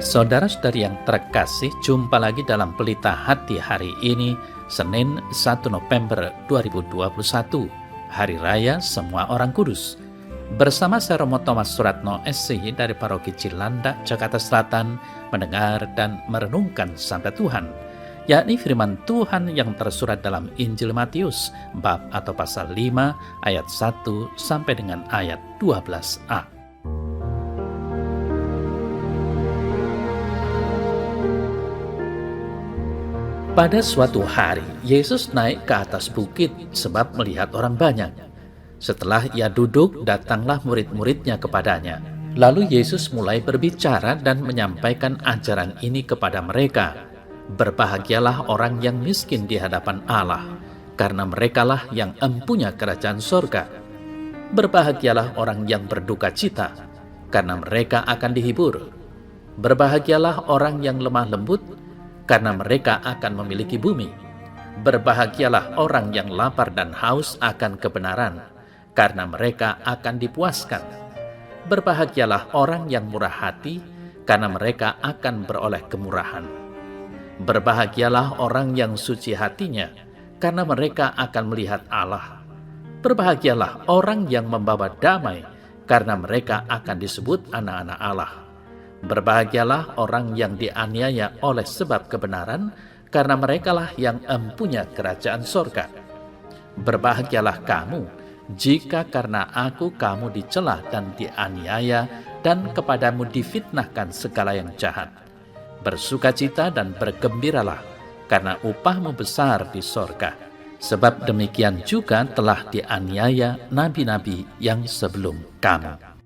Saudara-saudari yang terkasih, jumpa lagi dalam Pelita Hati hari ini, Senin 1 November 2021, Hari Raya Semua Orang Kudus. Bersama saya Romo Thomas Suratno SCY dari Paroki Cilandak, Jakarta Selatan, mendengar dan merenungkan sabda Tuhan, yakni firman Tuhan yang tersurat dalam Injil Matius, bab atau pasal 5, ayat 1 sampai dengan ayat 12a. Pada suatu hari, Yesus naik ke atas bukit sebab melihat orang banyak. Setelah ia duduk, datanglah murid-muridnya kepadanya. Lalu Yesus mulai berbicara dan menyampaikan ajaran ini kepada mereka. Berbahagialah orang yang miskin di hadapan Allah, karena merekalah yang empunya kerajaan sorga. Berbahagialah orang yang berduka cita, karena mereka akan dihibur. Berbahagialah orang yang lemah lembut, karena mereka akan memiliki bumi. Berbahagialah orang yang lapar dan haus akan kebenaran, karena mereka akan dipuaskan. Berbahagialah orang yang murah hati, karena mereka akan beroleh kemurahan. Berbahagialah orang yang suci hatinya, karena mereka akan melihat Allah. Berbahagialah orang yang membawa damai, karena mereka akan disebut anak-anak Allah. Berbahagialah orang yang dianiaya oleh sebab kebenaran, karena merekalah yang empunya kerajaan sorga. Berbahagialah kamu, jika karena aku kamu dicela dan dianiaya, dan kepadamu difitnahkan segala yang jahat. Bersukacita dan bergembiralah, karena upahmu besar di sorga. Sebab demikian juga telah dianiaya nabi-nabi yang sebelum kamu.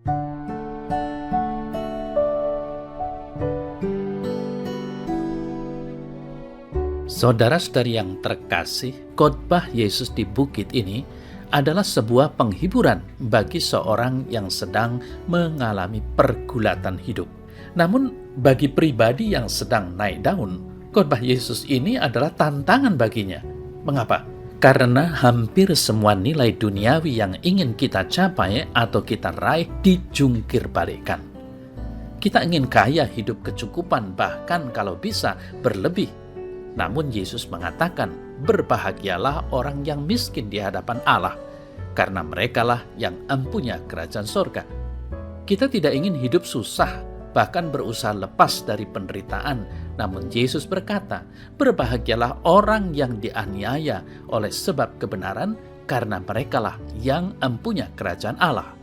Saudara-saudari yang terkasih, khotbah Yesus di bukit ini adalah sebuah penghiburan bagi seorang yang sedang mengalami pergulatan hidup. Namun bagi pribadi yang sedang naik daun, khotbah Yesus ini adalah tantangan baginya. Mengapa? Karena hampir semua nilai duniawi yang ingin kita capai atau kita raih dijungkir balikan. Kita ingin kaya, hidup kecukupan, bahkan kalau bisa berlebih. Namun Yesus mengatakan, berbahagialah orang yang miskin di hadapan Allah, karena merekalah yang empunya kerajaan sorga. Kita tidak ingin hidup susah, bahkan berusaha lepas dari penderitaan. Namun Yesus berkata, berbahagialah orang yang dianiaya oleh sebab kebenaran, karena merekalah yang empunya kerajaan Allah.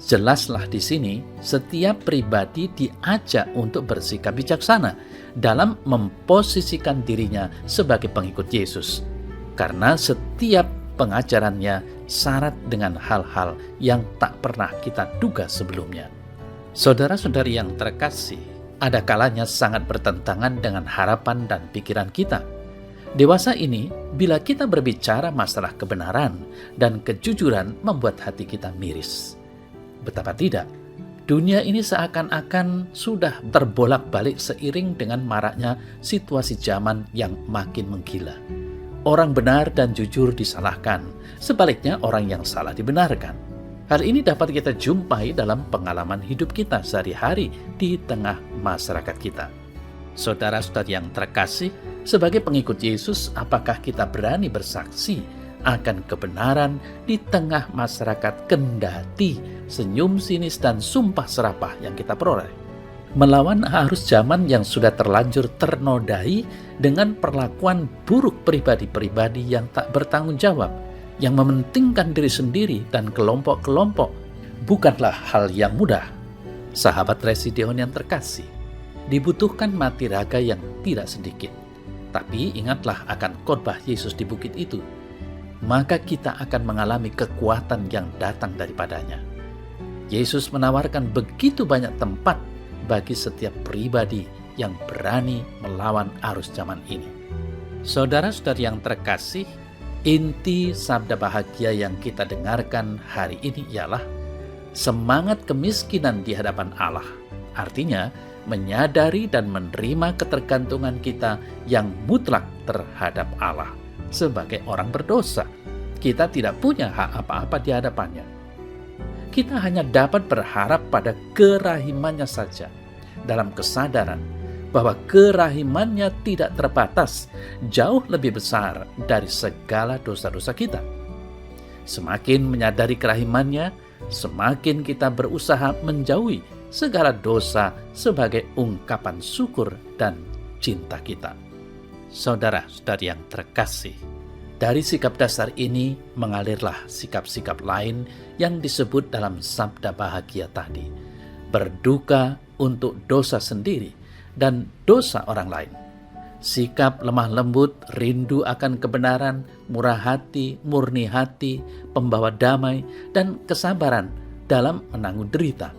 Jelaslah di sini, setiap pribadi diajak untuk bersikap bijaksana dalam memposisikan dirinya sebagai pengikut Yesus. Karena setiap pengajarannya syarat dengan hal-hal yang tak pernah kita duga sebelumnya. Saudara-saudari yang terkasih, ada kalanya sangat bertentangan dengan harapan dan pikiran kita. Dewasa ini, bila kita berbicara masalah kebenaran dan kejujuran membuat hati kita miris. Betapa tidak, dunia ini seakan-akan sudah terbolak-balik seiring dengan maraknya situasi zaman yang makin menggila. Orang benar dan jujur disalahkan, sebaliknya orang yang salah dibenarkan. Hal ini dapat kita jumpai dalam pengalaman hidup kita sehari-hari di tengah masyarakat kita. Saudara-saudari yang terkasih, sebagai pengikut Yesus, apakah kita berani bersaksi akan kebenaran di tengah masyarakat kendati senyum sinis dan sumpah serapah yang kita peroleh? Melawan arus zaman yang sudah terlanjur ternodai dengan perlakuan buruk pribadi-pribadi yang tak bertanggung jawab, yang mementingkan diri sendiri dan kelompok-kelompok, bukanlah hal yang mudah. Sahabat Resideon yang terkasih, dibutuhkan mati raga yang tidak sedikit. Tapi ingatlah akan khotbah Yesus di bukit itu, maka kita akan mengalami kekuatan yang datang daripadanya. Yesus menawarkan begitu banyak tempat bagi setiap pribadi yang berani melawan arus zaman ini. Saudara-saudari yang terkasih, inti sabda bahagia yang kita dengarkan hari ini ialah semangat kemiskinan di hadapan Allah. Artinya, menyadari dan menerima ketergantungan kita yang mutlak terhadap Allah. Sebagai orang berdosa, kita tidak punya hak apa-apa di hadapannya. Kita hanya dapat berharap pada kerahimannya saja. dalam kesadaran bahwa kerahimannya tidak terbatas, jauh lebih besar dari segala dosa-dosa kita. Semakin menyadari kerahimannya, semakin kita berusaha menjauhi segala dosa sebagai ungkapan syukur dan cinta kita. Saudara-saudari yang terkasih, dari sikap dasar ini mengalirlah sikap-sikap lain yang disebut dalam sabda bahagia tadi. Berduka untuk dosa sendiri dan dosa orang lain. Sikap lemah lembut, rindu akan kebenaran, murah hati, murni hati, pembawa damai, dan kesabaran dalam menanggung derita.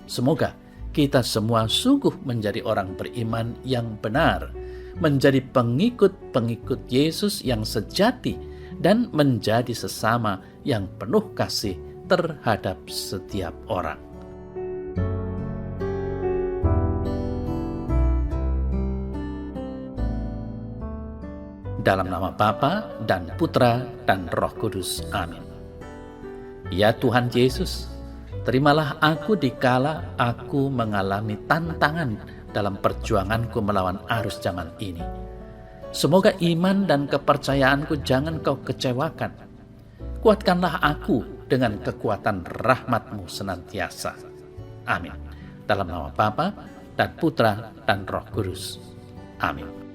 Semoga kita semua sungguh menjadi orang beriman yang benar, menjadi pengikut-pengikut Yesus yang sejati, dan menjadi sesama yang penuh kasih terhadap setiap orang. Dalam nama Bapa dan Putra dan Roh Kudus. Amin. Ya Tuhan Yesus, terimalah aku dikala aku mengalami tantangan dalam perjuanganku melawan arus zaman ini. Semoga iman dan kepercayaanku jangan kau kecewakan. Kuatkanlah aku dengan kekuatan rahmat-Mu senantiasa. Amin. Dalam nama Bapa dan Putra dan Roh Kudus. Amin.